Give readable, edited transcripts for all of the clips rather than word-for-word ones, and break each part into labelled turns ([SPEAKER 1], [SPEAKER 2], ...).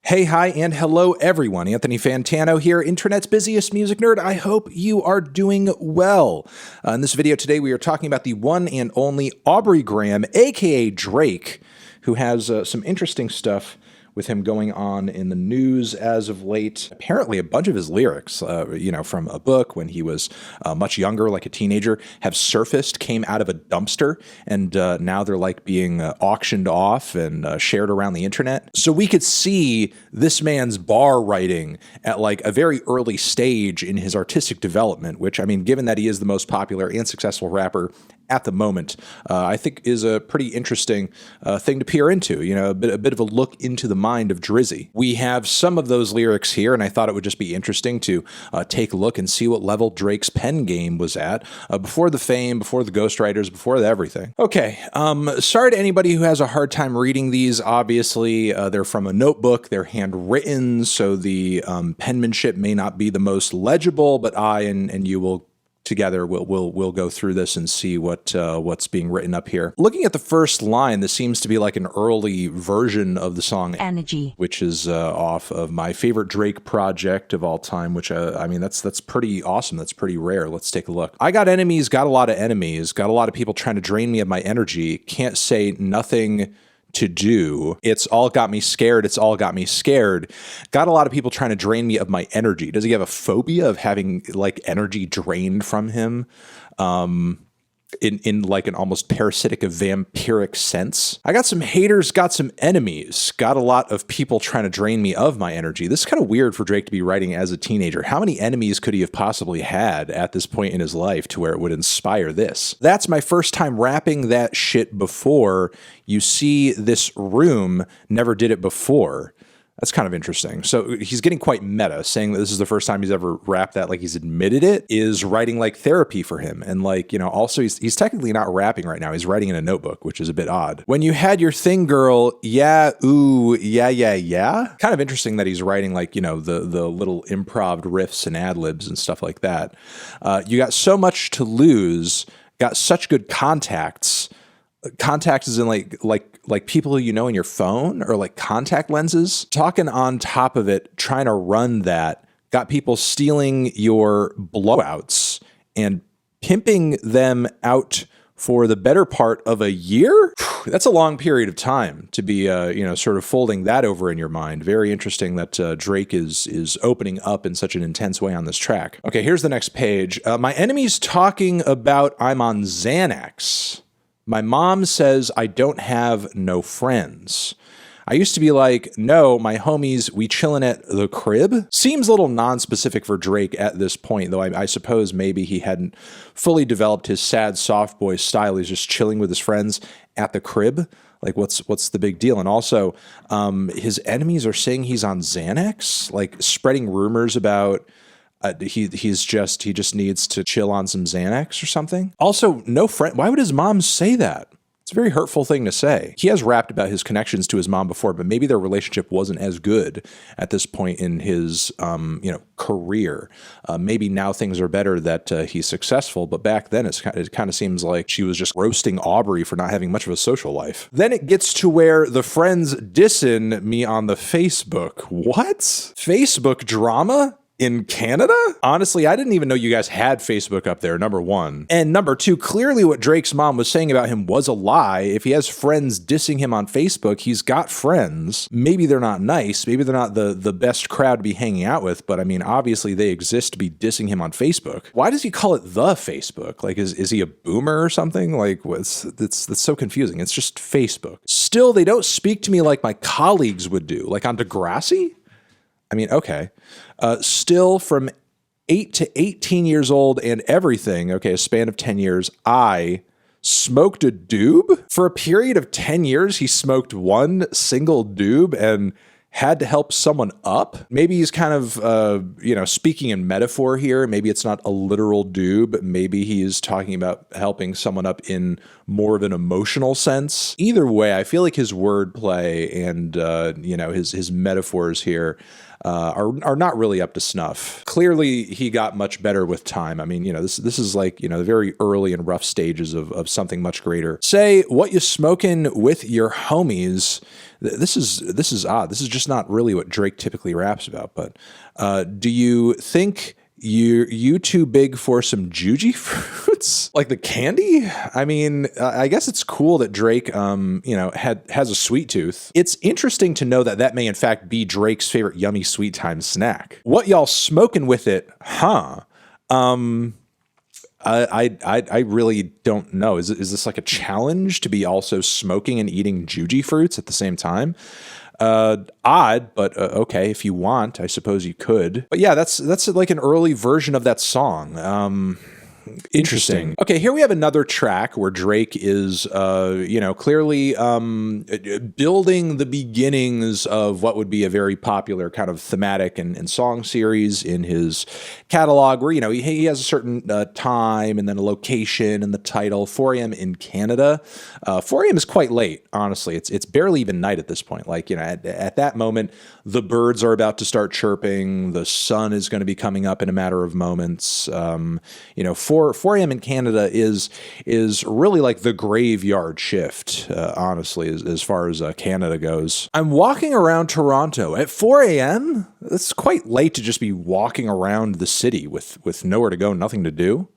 [SPEAKER 1] Hey, hi, and hello, everyone. Anthony Fantano here, internet's busiest music nerd. I hope you are doing well. In this video today, we are talking about the one and only Aubrey Graham, aka Drake, who has some interesting stuff with him going on in the news as of late. Apparently, a bunch of his lyrics, from a book when he was much younger, like a teenager, have surfaced, came out of a dumpster, and now they're like being auctioned off and shared around the internet. So we could see this man's bar writing at like a very early stage in his artistic development, which, I mean, given that he is the most popular and successful rapper at the moment, I think is a pretty interesting thing to peer into, a bit of a look into the mind of Drizzy. We have some of those lyrics here, and I thought it would just be interesting to take a look and see what level Drake's pen game was at before the fame, before the ghostwriters, before everything. Okay, sorry to anybody who has a hard time reading these. Obviously, they're from a notebook, they're handwritten, so the penmanship may not be the most legible, but I and you will together we'll go through this and see what's being written up here. Looking at the first line, this seems to be like an early version of the song Energy, which is off of my favorite Drake project of all time, which I mean that's pretty awesome. That's pretty rare. Let's take a look. I got enemies, got a lot of enemies, got a lot of people trying to drain me of my energy. Can't say nothing to do. It's all got me scared. It's all got me scared. Got a lot of people trying to drain me of my energy. Does he have a phobia of having like energy drained from him? In like an almost parasitic, vampiric sense. I got some haters, got some enemies, got a lot of people trying to drain me of my energy. This is kind of weird for Drake to be writing as a teenager. How many enemies could he have possibly had at this point in his life to where it would inspire this? That's my first time rapping that shit before. You see, this room never did it before. That's kind of interesting. So he's getting quite meta, saying that this is the first time he's ever rapped that, like he's admitted it, is writing like therapy for him. And like, also he's technically not rapping right now. He's writing in a notebook, which is a bit odd. When you had your thing, girl, yeah, ooh, yeah. Kind of interesting that he's writing like, the little improv riffs and ad-libs and stuff like that. You got so much to lose, got such good contacts. Contacts is in like people who you know in your phone, or like contact lenses. Talking on top of it, trying to run that, got people stealing your blowouts and pimping them out for the better part of a year. That's a long period of time to be, sort of folding that over in your mind. Very interesting that Drake is opening up in such an intense way on this track. Okay, here's the next page. My enemy's talking about I'm on Xanax. My mom says I don't have no friends. I used to be like, no, my homies, we chillin' at the crib. Seems a little non-specific for Drake at this point, though I suppose maybe he hadn't fully developed his sad soft boy style. He's just chilling with his friends at the crib. Like, what's the big deal? And also, his enemies are saying he's on Xanax, like spreading rumors about he just needs to chill on some Xanax or something. Also, no friend. Why would his mom say that? It's a very hurtful thing to say. He has rapped about his connections to his mom before, but maybe their relationship wasn't as good at this point in his, career. Maybe now things are better that he's successful, but back then it kind of seems like she was just roasting Aubrey for not having much of a social life. Then it gets to where the friends dissing me on the Facebook. What? Facebook drama? In Canada? Honestly, I didn't even know you guys had Facebook up there, number one. And number two, clearly what Drake's mom was saying about him was a lie. If he has friends dissing him on Facebook, he's got friends. Maybe they're not nice. Maybe they're not the best crowd to be hanging out with, but I mean, obviously they exist to be dissing him on Facebook. Why does he call it the Facebook? Like, is he a boomer or something? Like, that's so confusing. It's just Facebook. Still, they don't speak to me like my colleagues would do, like on Degrassi? I mean, okay. Still from 8 to 18 years old and everything, okay, a span of 10 years, I smoked a doob? For a period of 10 years, he smoked one single doob and had to help someone up. Maybe he's kind of, speaking in metaphor here. Maybe it's not a literal doob. Maybe he's talking about helping someone up in more of an emotional sense. Either way, I feel like his wordplay and, his metaphors here are not really up to snuff. Clearly, he got much better with time. I mean, this is like, the very early and rough stages of something much greater. Say, what you smoking with your homies? This is odd. This is just just not really what Drake typically raps about. But do you think you too big for some juji fruits? Like the candy? I mean, I guess it's cool that Drake, has a sweet tooth. It's interesting to know that that may in fact be Drake's favorite yummy sweet time snack. What y'all smoking with it, huh? I really don't know. Is this like a challenge to be also smoking and eating juji fruits at the same time? Odd, but okay, if you want, I suppose you could. But yeah, that's like an early version of that song. Interesting. Okay, here we have another track where Drake is, clearly building the beginnings of what would be a very popular kind of thematic and song series in his catalog, where, he has a certain time and then a location and the title. 4 a.m. in Canada. 4 a.m. is quite late, honestly. It's barely even night at this point. Like, at that moment, the birds are about to start chirping. The sun is going to be coming up in a matter of moments. 4 a.m. in Canada is really like the graveyard shift, honestly, as far as Canada goes. I'm walking around Toronto at 4 a.m. It's quite late to just be walking around the city with nowhere to go, nothing to do.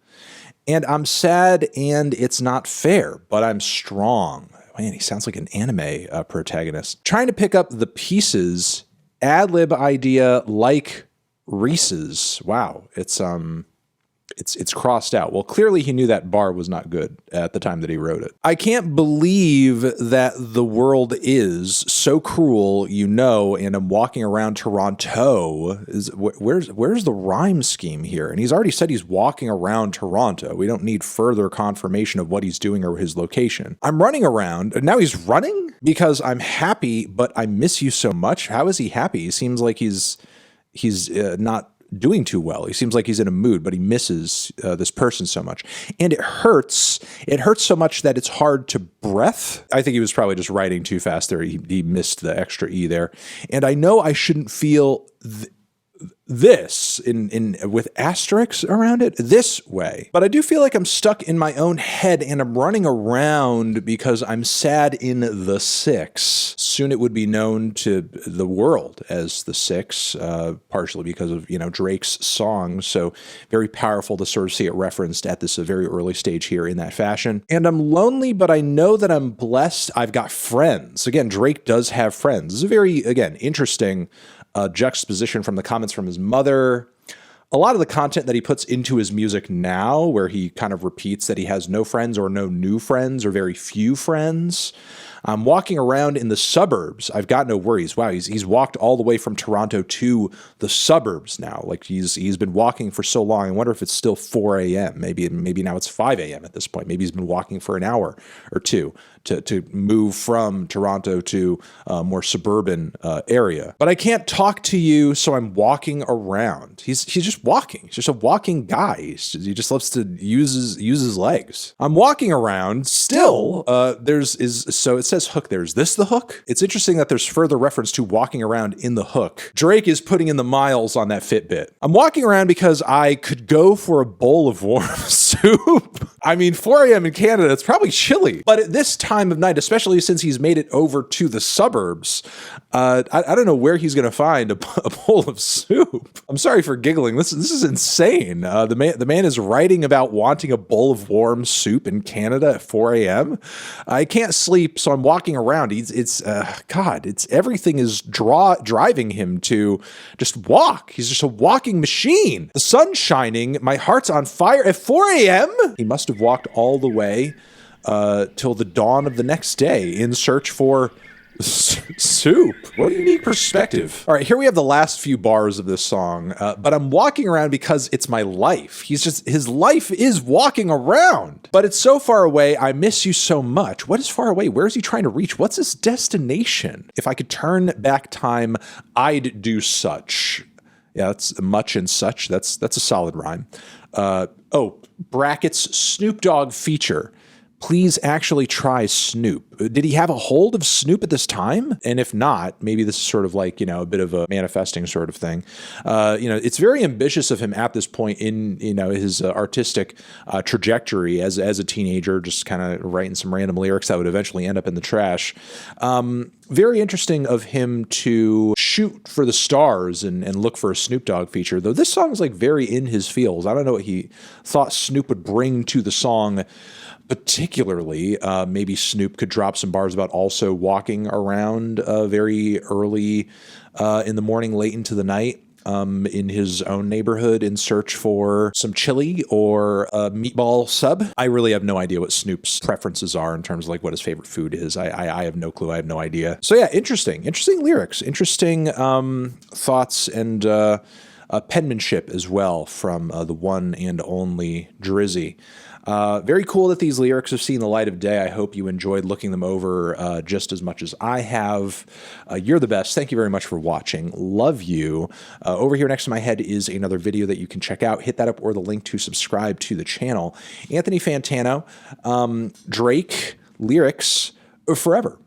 [SPEAKER 1] And I'm sad and it's not fair, but I'm strong. Man, he sounds like an anime protagonist. Trying to pick up the pieces, ad-lib idea like Reese's. Wow, it's crossed out. Well, clearly he knew that bar was not good at the time that he wrote it. I can't believe that the world is so cruel, and I'm walking around Toronto. Where's the rhyme scheme here? And he's already said he's walking around Toronto. We don't need further confirmation of what he's doing or his location. I'm running around, and now he's running because I'm happy, but I miss you so much. How is he happy? He seems like he's not doing too well. He seems like he's in a mood, but he misses this person so much. And it hurts. It hurts so much that it's hard to breath. I think he was probably just writing too fast there. He missed the extra E there. And I know I shouldn't feel this with asterisks around it this way, but I do feel like I'm stuck in my own head and I'm running around because I'm sad in the six. Soon it would be known to the world as the six, partially because of Drake's songs. So very powerful to sort of see it referenced at this very early stage here in that fashion. And I'm lonely, but I know that I'm blessed. I've got friends. Again, Drake does have friends. This is a very, again, interesting juxtaposition from the comments from his mother. A lot of the content that he puts into his music now, where he kind of repeats that he has no friends or no new friends or very few friends. I'm walking around in the suburbs. I've got no worries. Wow, he's walked all the way from Toronto to the suburbs now. Like he's been walking for so long. I wonder if it's still 4 a.m. Maybe now it's 5 a.m. at this point. Maybe he's been walking for an hour or two to move from Toronto to a more suburban area. But I can't talk to you, so I'm walking around. He's just walking. He's just a walking guy. He just loves to use his legs. I'm walking around still. So it says hook there. Is this the hook? It's interesting that there's further reference to walking around in the hook. Drake is putting in the miles on that Fitbit. I'm walking around because I could go for a bowl of warm soup. I mean, 4 a.m. in Canada, it's probably chilly. But at this time of night, especially since he's made it over to the suburbs, I don't know where he's going to find a bowl of soup. I'm sorry for giggling. This is insane. The man is writing about wanting a bowl of warm soup in Canada at 4 a.m. I can't sleep, so I'm walking around. Everything is driving him to just walk. He's just a walking machine. The sun's shining. My heart's on fire at 4 a.m. He must have walked all the way till the dawn of the next day in search for soup. What a unique perspective. All right, here we have the last few bars of this song, but I'm walking around because it's my life. His life is walking around, but it's so far away. I miss you so much. What is far away? Where is he trying to reach? What's his destination? If I could turn back time, I'd do such. Yeah, that's much and such. That's a solid rhyme. Brackets Snoop Dogg feature. Please actually try Snoop. Did he have a hold of Snoop at this time? And if not, maybe this is sort of like, a bit of a manifesting sort of thing. It's very ambitious of him at this point in, his artistic trajectory as a teenager, just kind of writing some random lyrics that would eventually end up in the trash. Very interesting of him to shoot for the stars and look for a Snoop Dogg feature, though this song is like very in his feels. I don't know what he thought Snoop would bring to the song particularly. Maybe Snoop could drop some bars about also walking around very early in the morning, late into the night, in his own neighborhood in search for some chili or a meatball sub. I really have no idea what Snoop's preferences are in terms of like what his favorite food is. I have no clue. I have no idea. So yeah, interesting lyrics, interesting thoughts and penmanship as well from the one and only Drizzy. Very cool that these lyrics have seen the light of day. I hope you enjoyed looking them over just as much as I have. You're the best. Thank you very much for watching. Love you. Over here next to my head is another video that you can check out. Hit that up or the link to subscribe to the channel. Anthony Fantano, Drake, lyrics forever.